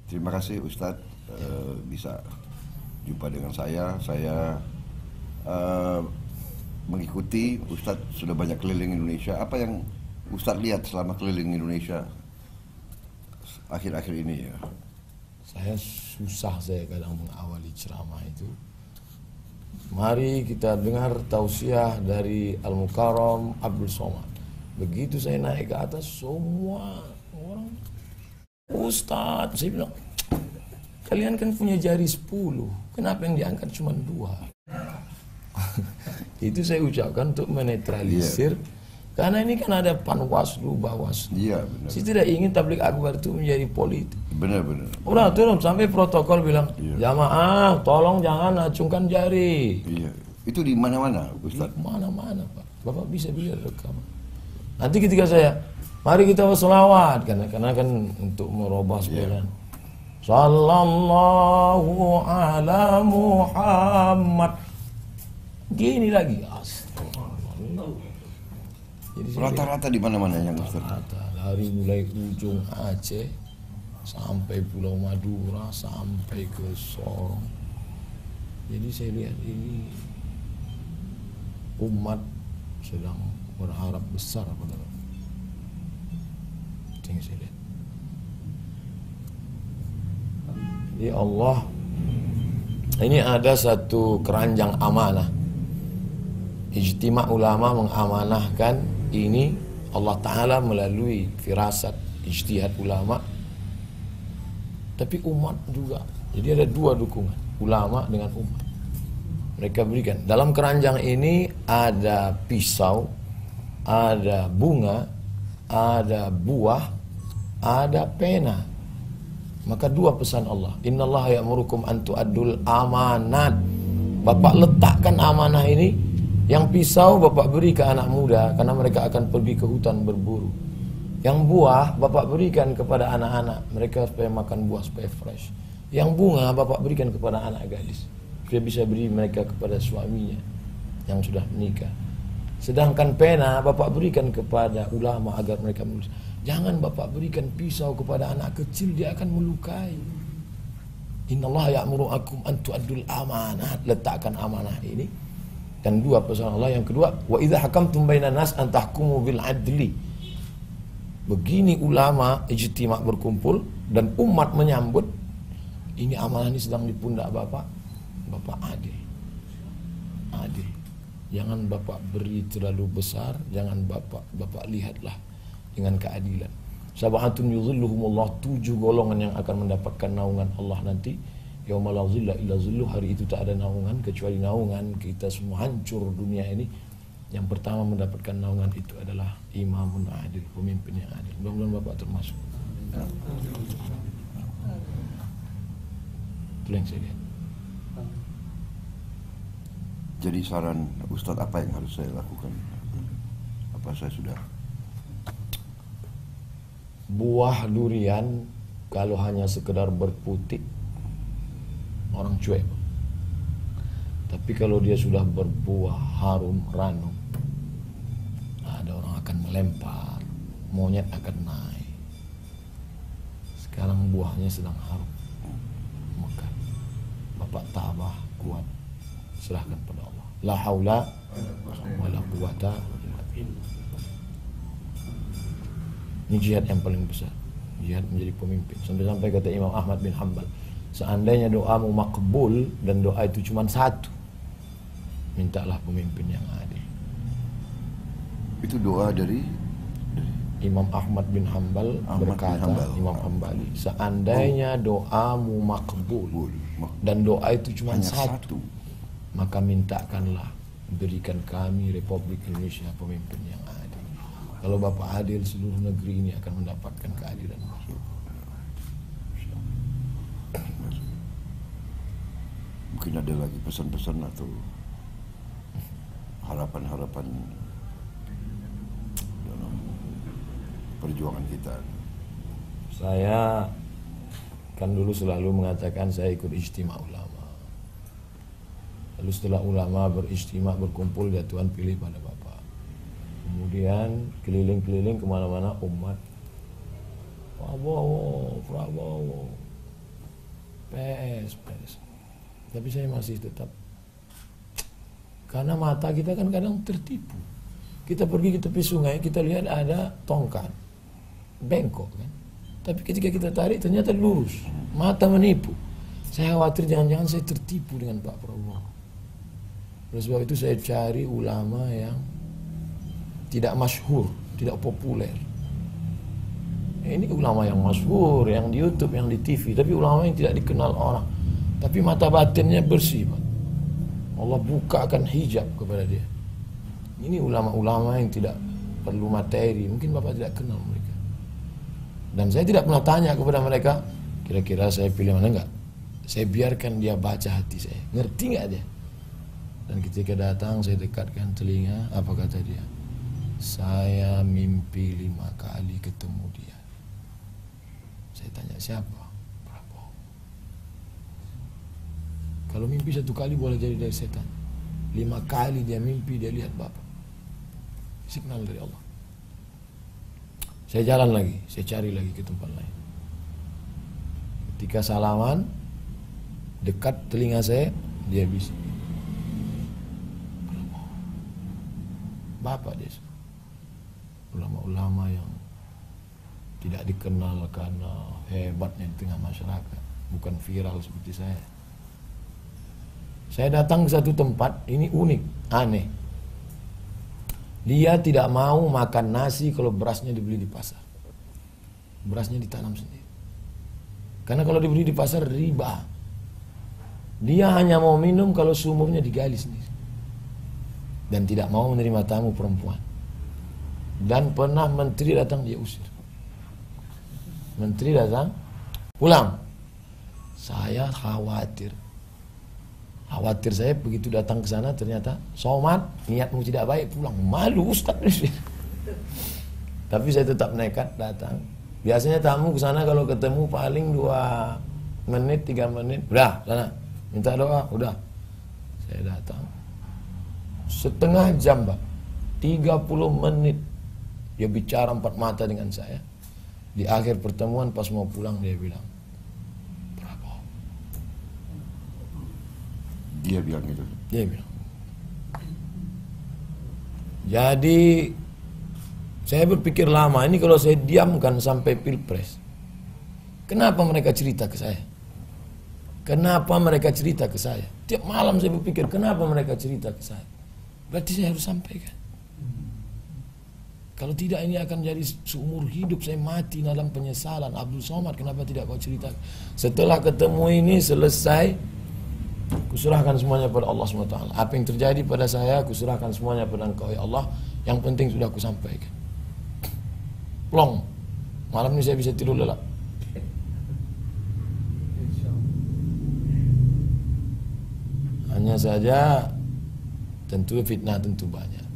Terima kasih Ustadz bisa jumpa dengan saya. Saya eh, mengikuti Ustadz sudah banyak keliling Indonesia. Apa yang Ustadz lihat selama keliling Indonesia akhir-akhir ini ya? Saya kadang mengawali ceramah itu. Mari kita dengar tausiah dari Al-Mukarram Abdul Somad. Begitu saya naik ke atas, semua orang, Ustadz, saya bilang, kalian kan punya jari 10, kenapa yang diangkat cuma 2? Itu saya ucapkan untuk menetralisir, karena ini kan ada Panwaslu, Bawaslu. Iya, benar. Saya tidak ingin tablik akbar itu menjadi politik. Benar-benar. Udah turun sampai protokol bilang, jamaah tolong jangan acungkan jari. Iya. Itu di mana-mana, Ustadz? Di mana-mana, Pak. Bapak bisa lihat rekaman. Nanti ketika saya, mari kita berselawat, karena kan untuk merubah sepeda. Sallallahu ala Muhammad. Gini lagi. Rata-rata di mana-mana yang Ustaz? Rata dari mulai ujung Aceh sampai Pulau Madura sampai ke Sorong. Jadi saya lihat ini umat sedang berharap besar pada itu yang saya lihat. Ya Allah, ini ada satu keranjang amanah. Ijtima' ulama mengamanahkan ini Allah Ta'ala melalui firasat ijtihad ulama, tapi umat juga. Jadi ada 2 dukungan, ulama dengan umat. Mereka berikan dalam keranjang ini ada pisau, ada bunga, ada buah, ada pena. Maka 2 pesan Allah, innallaha ya'murukum an tu'addul amanat. Bapak letakkan amanah ini. Yang pisau Bapak beri ke anak muda karena mereka akan pergi ke hutan berburu. Yang buah Bapak berikan kepada anak-anak, mereka supaya makan buah supaya fresh. Yang bunga Bapak berikan kepada anak gadis, supaya bisa beri mereka kepada suaminya yang sudah menikah. Sedangkan pena Bapak berikan kepada ulama agar mereka menulis. Jangan Bapak berikan pisau kepada anak kecil, dia akan melukai. Innallaha ya'murukum an tu'addul amanat. Letakkan amanah ini. Dan 2 pesan Allah. Yang kedua, wa idza hakamtum bainan nas an tahkumu bil adli. Begini ulama ijtima' berkumpul dan umat menyambut. Ini amanah ini sedang di pundak Bapak. Bapak adil. Adil. Jangan Bapak beri terlalu besar, jangan Bapak lihatlah dengan keadilan. Sab'atun yuzilluhumullah, 7 golongan yang akan mendapatkan naungan Allah nanti. Yauma la zilla illa zilluh, hari itu tak ada naungan kecuali naungan kita semua, hancur dunia ini. Yang pertama mendapatkan naungan itu adalah imamun adil, pemimpin yang adil. Mudah-mudahan Bapak termasuk. Itu yang saya lihat. Jadi saran Ustadz apa yang harus saya lakukan? Apa saya sudah? Buah durian kalau hanya sekedar berputik, orang cuek. Tapi kalau dia sudah berbuah harum ranum, ada orang akan melempar, monyet akan naik. Sekarang buahnya sedang harum, maka Bapak tabah kuat, serahkan pada Allah. La haula wala quwata illa billah. Ini jihad yang paling besar, jihad menjadi pemimpin. Sampai-sampai kata Imam Ahmad bin Hanbal, seandainya doamu makbul dan doa itu cuma 1, mintalah pemimpin yang adil. Itu doa dari Imam Ahmad bin Hanbal berkata, Imam Hambali, seandainya doamu makbul dan doa itu cuma 1, maka mintakanlah berikan kami Republik Indonesia pemimpin yang adil. Kalau Bapak adil, seluruh negeri ini akan mendapatkan keadilan. Mungkin ada lagi pesan-pesan atau harapan-harapan dalam perjuangan kita. Saya kan dulu selalu mengatakan saya ikut ijtima' ulama. Lalu setelah ulama berijtima' berkumpul, ya Tuhan pilih pada Bapak. Kemudian keliling-keliling kemana-mana umat, Prabowo, Prabowo. PS. Tapi saya masih tetap, karena mata kita kan kadang tertipu. Kita pergi ke tepi sungai, kita lihat ada tongkat, bengkok kan. Tapi ketika kita tarik ternyata lurus. Mata menipu. Saya khawatir jangan-jangan saya tertipu dengan Pak Prabowo. Oleh sebab itu saya cari ulama yang tidak masyhur, tidak populer. Ini ulama yang masyhur, yang di YouTube, yang di TV, tapi ulama yang tidak dikenal orang. Tapi mata batinnya bersih, Pak. Allah bukakan hijab kepada dia. Ini ulama-ulama yang tidak perlu materi. Mungkin Bapak tidak kenal mereka. Dan saya tidak pernah tanya kepada mereka, kira-kira saya pilih mana enggak. Saya biarkan dia baca hati saya. Ngerti enggak dia? Dan ketika datang saya dekatkan telinga, apa kata dia? Saya mimpi 5 kali ketemu dia. Saya tanya, siapa? Prabowo. Kalau mimpi 1 kali boleh jadi dari setan. 5 kali dia mimpi, dia lihat Bapak. Signal dari Allah. Saya jalan lagi, saya cari lagi ke tempat lain. Ketika salaman, dekat telinga saya, dia bisik. Bapak dia. Ulama-ulama yang tidak dikenal karena hebatnya di tengah masyarakat, bukan viral seperti saya. Saya datang ke satu tempat, ini unik, aneh. Dia tidak mau makan nasi kalau berasnya dibeli di pasar. Berasnya ditanam sendiri. Karena kalau dibeli di pasar riba. Dia hanya mau minum kalau sumurnya digali sendiri. Dan tidak mau menerima tamu perempuan. Dan pernah menteri datang dia usir. Menteri datang, pulang. Saya khawatir. Khawatir saya begitu datang ke sana ternyata somat, niatmu tidak baik, pulang. Malu Ustaz. Tapi saya tetap nekat datang. Biasanya tamu ke sana kalau ketemu paling 2 menit, 3 menit, udah sana minta doa, udah. Saya datang. Setengah jam, Pak. 30 menit dia bicara 4 mata dengan saya. Di akhir pertemuan pas mau pulang dia bilang, Dia bilang gitu. dia bilang. Jadi saya berpikir lama, ini kalau saya diamkan sampai Pilpres, kenapa mereka cerita ke saya? Kenapa mereka cerita ke saya? Tiap malam saya berpikir, kenapa mereka cerita ke saya? Berarti saya harus sampaikan. Kalau tidak ini akan jadi seumur hidup saya mati dalam penyesalan. Abdul Somad, kenapa tidak kau cerita? Setelah ketemu ini selesai, kuserahkan semuanya pada Allah SWT. Apa yang terjadi pada saya, kuserahkan semuanya pada Engkau ya Allah. Yang penting sudah aku sampaikan. Plong. Malam ini saya bisa tidur lelap. Hanya saja tentu fitnah tentu banyak.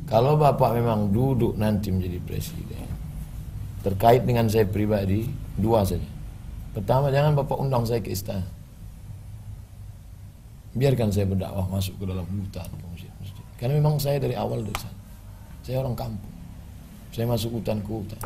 Kalau Bapak memang duduk nanti menjadi presiden, terkait dengan saya pribadi, 2 saja. Pertama, jangan Bapak undang saya ke istana. Biarkan saya berdakwah masuk ke dalam hutan, ke masjid-masjid. Karena memang saya dari awal dari sana. Saya orang kampung. Saya masuk hutan ke hutan.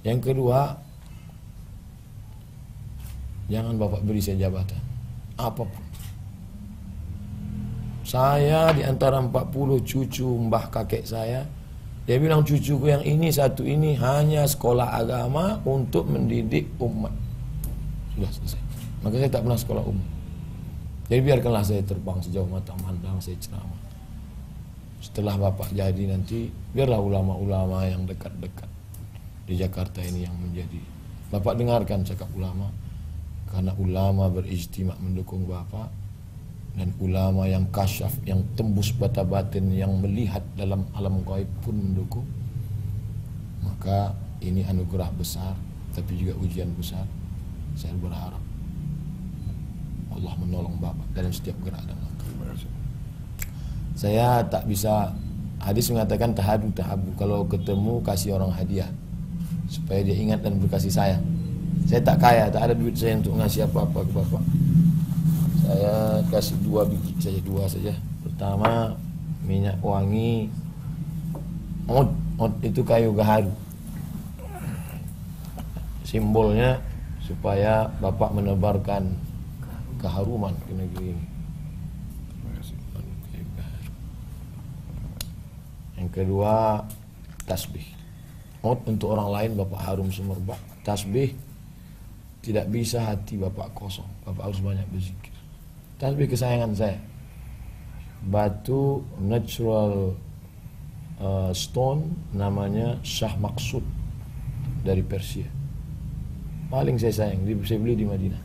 Yang kedua, jangan Bapak beri saya jabatan. Apapun. Saya di antara 40 cucu mbah kakek saya, dia bilang cucuku yang ini satu ini hanya sekolah agama untuk mendidik umat. Sudah selesai. Maka saya tak pernah sekolah umum. Jadi biarkanlah saya terbang sejauh mata memandang, saya ceramah. Setelah Bapak jadi nanti, biarlah ulama-ulama yang dekat-dekat di Jakarta ini yang menjadi. Bapak dengarkan cakap ulama, karena ulama berijtima mendukung Bapak, dan ulama yang kasyaf, yang tembus bata batin, yang melihat dalam alam gaib pun mendukung. Maka ini anugerah besar, tapi juga ujian besar. Saya berharap Allah menolong Bapak dalam setiap gerak dan langkah. Saya tak bisa, hadis mengatakan tahabu. Kalau ketemu kasih orang hadiah supaya dia ingat dan berkasih sayang. Saya tak kaya, tak ada duit saya untuk ngasih apa-apa ke Bapak. Saya kasih 2 biji saja, 2 saja. Pertama, minyak wangi od itu kayu gaharu. Simbolnya supaya Bapak menebarkan keharuman ke negeri ini. Terima kasih. Yang kedua, tasbih. Untuk orang lain Bapak harum semerbak. Tasbih, tidak bisa hati Bapak kosong. Bapak harus banyak berzikir. Tasbih kesayangan saya, batu natural stone, namanya Shah Maksud dari Persia. Paling saya sayang, saya beli di Madinah.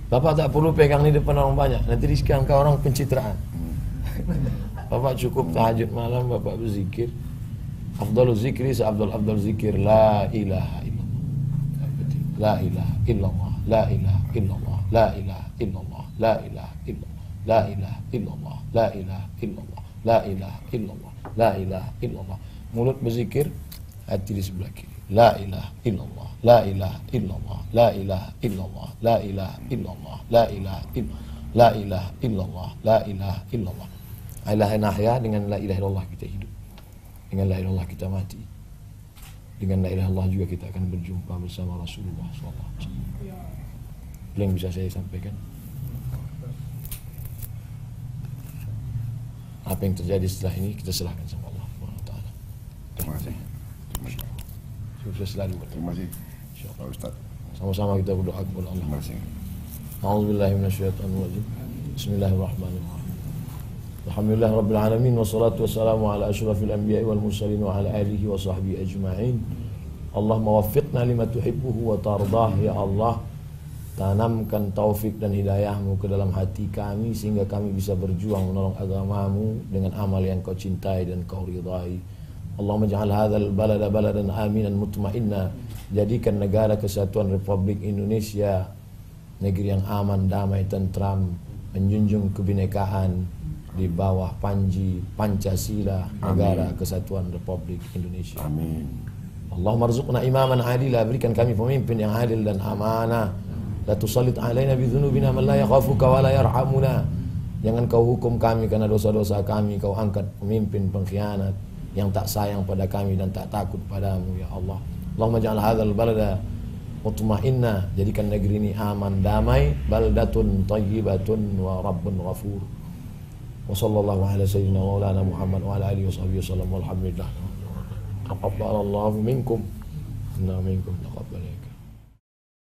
Bapak tak perlu pegang di depan orang banyak, nanti dikira orang pencitraan. Bapak cukup tahajud malam, Bapak berzikir. Afdalul zikri seafdal zikir la ilaha illallah. La ilaha illallah, la ilaha illallah, la ilaha illallah, la ilaha illallah, la ilaha illallah, la ilaha illallah, la ilaha illallah, la ilaha illallah. Mulut berzikir, hati di sebelah kiri. La ilaha illallah, la ilaha illallah, la ilaha illallah, la ilaha illallah, la ilaha illallah, la ilaha illallah, la ilaha illallah. La ilaha nahya, dengan la ilaha illallah kita hidup. Dengan la ilaha illallah kita mati. Dengan la ilaha illallah juga kita akan berjumpa bersama Rasulullah SAW. Itu yang bisa saya sampaikan. Apa yang terjadi setelah ini kita serahkan sama Allah SWT. Terima kasih. Terima kasih. Sukses selalu. Terima kasih. Pak Ustaz. Sama-sama kita berdoa kepada Allah. Terima kasih. A'udzubillahi minasyaitonirrajim. Bismillahirrahmanirrahim. Alhamdulillah rabbil alamin, wassalatu wassalamu ala asyrafil anbiya'i wal mursalin wa ala alihi wa sahbihi ajma'in. Allahumma waffiqna lima tuhibbuhu wa tardah. Ya Allah, tanamkan taufik dan hidayahmu ke dalam hati kami sehingga kami bisa berjuang menolong agamamu dengan amal yang kau cintai dan kau ridai. Allahumma ja'al hadzal balada baladan aminan mutmainna. Jadikan negara kesatuan Republik Indonesia negeri yang aman, damai, tentram, menjunjung kebinekaan di bawah panji Pancasila, negara kesatuan Republik Indonesia. Amin. Allahumma rzuqna imaman adila, berikan kami pemimpin yang adil dan amanah. La tusallit alaina bi dzunubina man la yakhafuka wa la yarhamuna. Jangan kau hukum kami karena dosa-dosa kami, kau angkat pemimpin pengkhianat yang tak sayang pada kami dan tak takut padamu, ya Allah. Allahumma ja'al hadzal balada mutma'inna, jadikan negeri ini aman, damai, baldatun thayyibatun wa rabbun ghafur. Wa sallallahu ala sayyidina maulana Muhammad wa ala alihi wa sahbihi wasallam walhamdulillah. Taqabbalallahu minkum inna minkum taqabbal.